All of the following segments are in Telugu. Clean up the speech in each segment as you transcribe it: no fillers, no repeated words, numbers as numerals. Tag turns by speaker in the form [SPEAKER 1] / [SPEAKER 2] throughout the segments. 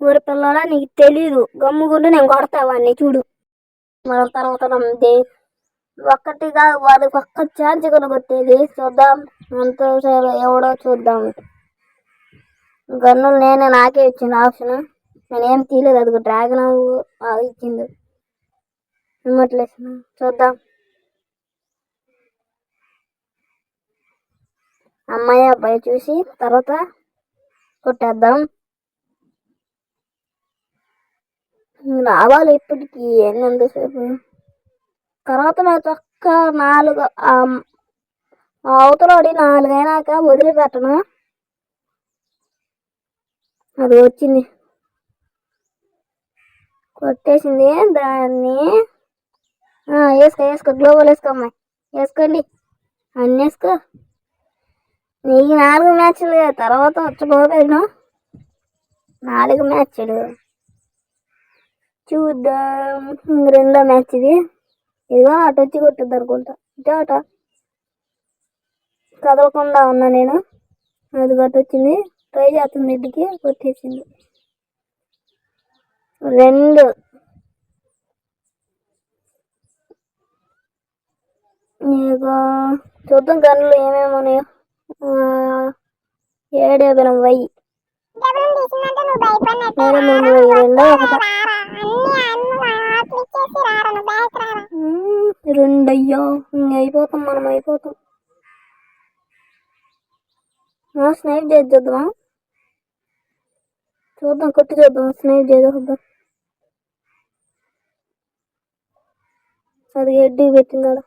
[SPEAKER 1] ఊరి పిల్లడా నీకు తెలీదు, గమ్ముగుండు నేను కొడతావాన్ని చూడు. మనం తర్వాత ఒక్కటిగా వాడి ఒక్క ఛాన్స్ కొట్టేది చూద్దాం. అంత ఎవడో చూద్దాం. గన్నులు నాకే ఇచ్చింది ఆప్షన్. నేనేం తీయలేదు. అది డ్రాగన్ ఇచ్చింది. ఇమ్మట్లేదు. చూద్దాం. అమ్మాయి అబ్బాయి చూసి తర్వాత కొట్టేద్దాం. రావాలి ఇప్పటికి ఎంతసేపు. తర్వాత నాకు ఒక్క 4 అవతలడి 4 అయినాక వదిలిపెట్టను. అది వచ్చింది, కొట్టేసింది దాన్ని. వేసుకో గ్లోబల్ వేసుకో అమ్మాయి, వేసుకోండి అన్నీ వేసుకో. నీకు 4 మ్యాచ్లు తర్వాత వచ్చి 4 మ్యాచ్లు చూద్దాం. రెండో మ్యాచ్ ఇది. ఇదిగో అటు వచ్చి కొట్టుద్ది అనుకుంటా. ఇట కదలకుండా ఉన్నా నేను. అది గట్టు వచ్చింది, ట్రై చేస్తుంది, ఇంటికి కొట్టేసింది. 2 ఇక చూద్దాం గన్నులు ఏమేమి ఉన్నాయో. 7 వై 2 అయ్యో అయిపోతాం, మనం అయిపోతాం. స్నైప్ చేసి చూద్దామా? చూద్దాం, కొట్టి చూద్దాం. స్నైప్ చేద్దాం. అది హెడ్ పెట్టిందాడు.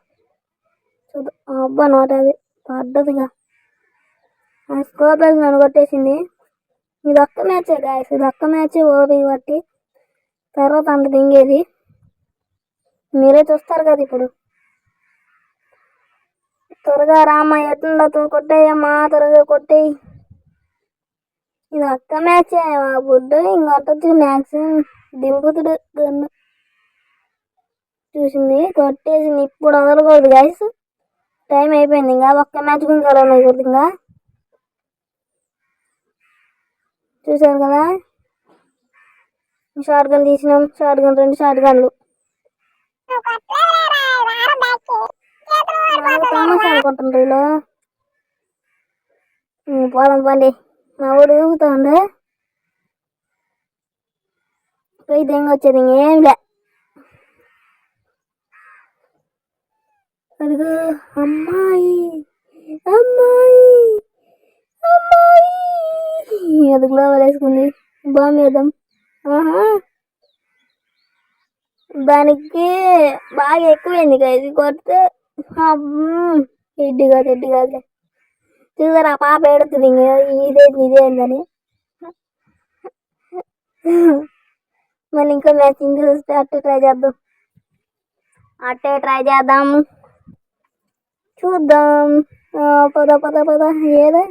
[SPEAKER 1] చూద్దాం. అబ్బా 150 పడ్డదిగా. స్కోప్ వేసి నన్ను కొట్టేసింది. ఇది ఒక్క మ్యాచే గాయస్, ఇది ఒక్క మ్యాచే ఓపి బట్టి తర్వాత అంత దింగేది మీరే చూస్తారు కదా. ఇప్పుడు త్వరగా రామ్మా, ఎట్లుండదు కొట్టేయమ్మా, త్వరగా కొట్టేయి. ఇది ఒక్క మ్యాచే మా బుడ్డు. ఇంకొచ్చి మ్యాక్సిమం దింపుతుడు గన్ను. చూసింది, కొట్టేసింది. ఇప్పుడు వదలకూడదు గాయస్, టైం అయిపోయింది. ఇంకా ఒక్క మ్యాచ్ గురించి ఇంకా చూసారు కదా. షార్ట్ గన్ తీసినాం, షార్ట్ గన్ 2 షార్ట్ గన్లు. తమాషా అనుకుంటుండ్రు వీళ్ళు. పోదాం పండి. మా ఊడు ఊగుతా ఉండే పోయి దెంగొచ్చేది ఇంకేం లే. అదిగో అమ్మాయి అమ్మాయి అమ్మాయి, అది గ్లోబల్ వేసుకుంది. బాంబు వేద్దాం. దానికి బాగా ఎక్కువైంది కదా, ఇది కొడితే ఎడ్డి కాదు. చూసారా పాప ఏడుతుంది, ఇదేందని. మళ్ళీ ఇంకో మ్యాచింగ్ చూస్తే అట్టే ట్రై చేద్దాం. చూద్దాం. పద ఏదే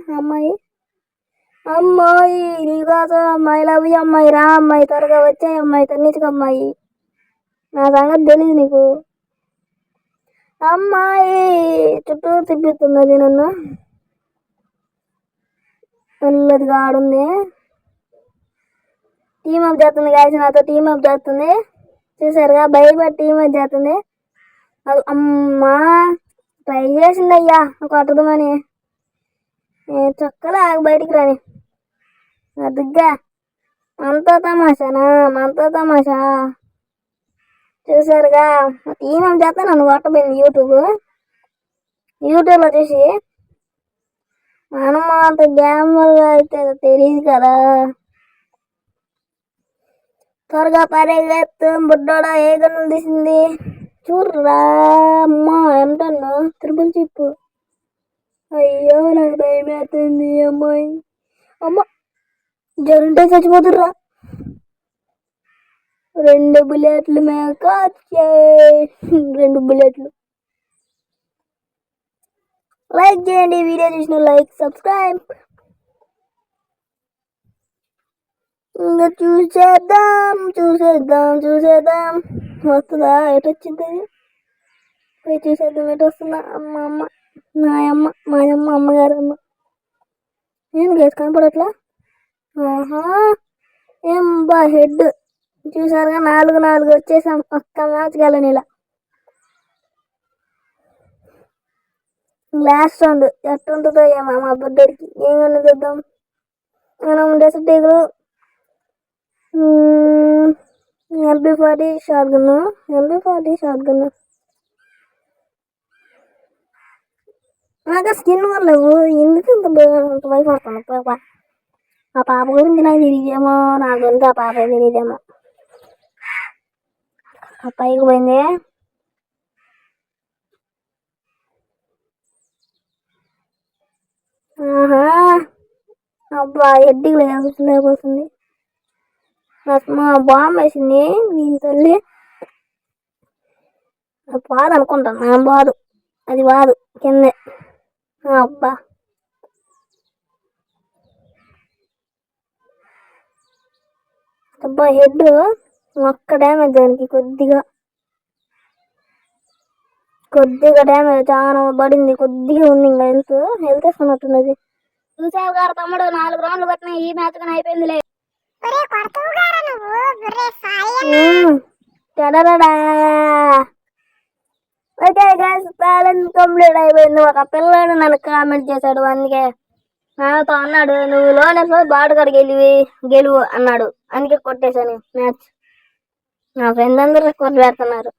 [SPEAKER 1] అమ్మాయి నీకోసం అమ్మాయి, లవ్ యూ అమ్మాయి, రా అమ్మాయి, త్వరగా వచ్చాయి అమ్మాయి, తన్నించుకు అమ్మాయి. నా సంగతి తెలీదు నీకు. అమ్మాయి చుట్టూ తిప్పిస్తుంది నన్ను. నల్లదిగా ఆడుంది. టీమప్ చేస్తుంది గాయస్, నాతో టీమప్ చేస్తుంది. చూసారుగా, భయపడి టీమప్ చేస్తుంది. అది అమ్మా ట్రై చేసింది అయ్యా కొట్టదమని. చక్కలా బయటికి రాని. అదిగ్గా మనతో తమాషా. చూసారుగా, టీమప్ చేస్తే నన్ను కొట్టబోయింది. యూట్యూబ్లో చూసి. మనం అంత గ్యామర్గా అయితే తెలియదు కదా. త్వరగా పరిగెత్తు బుడ్డోడా. ఏ గన్నులు తీసింది చూడరా. అమ్మా ఏమంటాను, త్రిపుల్ చిప్పు. అయ్యో నాకు భయం వేస్తుంది. అమ్మాయి అమ్మ జరుంటే చచ్చిపోతుర్రా. 2 బుల్లెట్లు మేక 2 బుల్లెట్లు. లైక్ చేయండి, వీడియో చూసిన లైక్, సబ్స్క్రైబ్. ఇంకా చూసేద్దాం. వస్తుందా? ఎటు వచ్చింది? పోయి చూసేద్దాం ఎటు వస్తుందా. మా అమ్మగారు అమ్మ. నేను గేస్ కనపడట్లా. ఏం బా హెడ్ చూసారుగా 4-4 వచ్చేసాం ఒక్క మ్యాచ్ గెలని ఇలా. లాస్ట్ రౌండ్ ఎట్టుంటుందో ఏమో మా బుడ్డడికి ఏమన్నా చూద్దాం. మనం డెసర్ట్ ఈగలు MP40 షాట్ గన్ను నాకు స్కిన్ కూడా లేవు. ఎందుకు ఇంత భయపడుతున్నా పాప? ఆ పాప గురించి నాకు తెలియదేమో, నా గురించి ఆ పాప తెలియదేమో. ఆ పైకి పోయింది. ఆహా అబ్బా ఎడ్డికి లేకపోతుంది. మా బాంబు వేసింది దీని తల్లి. అది బాధ అనుకుంటాను, నా బాధ అది బాధ కిందే. అబ్బా అబ్బా హెడ్ ఒక్క డ్యామేజ్ దానికి కొద్దిగా డ్యామేజ్ చాలా పడింది. కొద్దిగా ఉంది, ఇంకా హెల్త్ వేసుకున్నట్టున్నది. చూసావు గారు తమ్ముడు, 4 రౌండ్లు కొట్టినా ఈ మ్యాచ్ కానీ అయిపోయిందిలే. ఓకే గైస్, ఛాలెంజ్ కంప్లీట్ అయిపోయింది. ఒక పిల్లాడు నన్ను కామెంట్ చేశాడు, అందుకే నాతో అన్నాడు నువ్వు లోనెస్ బాడుగాడు గెలువు అన్నాడు. అందుకే కొట్టేశాను మ్యాచ్. నా ఫ్రెండ్ అందరూ రికార్డ్ పెడుతున్నారు.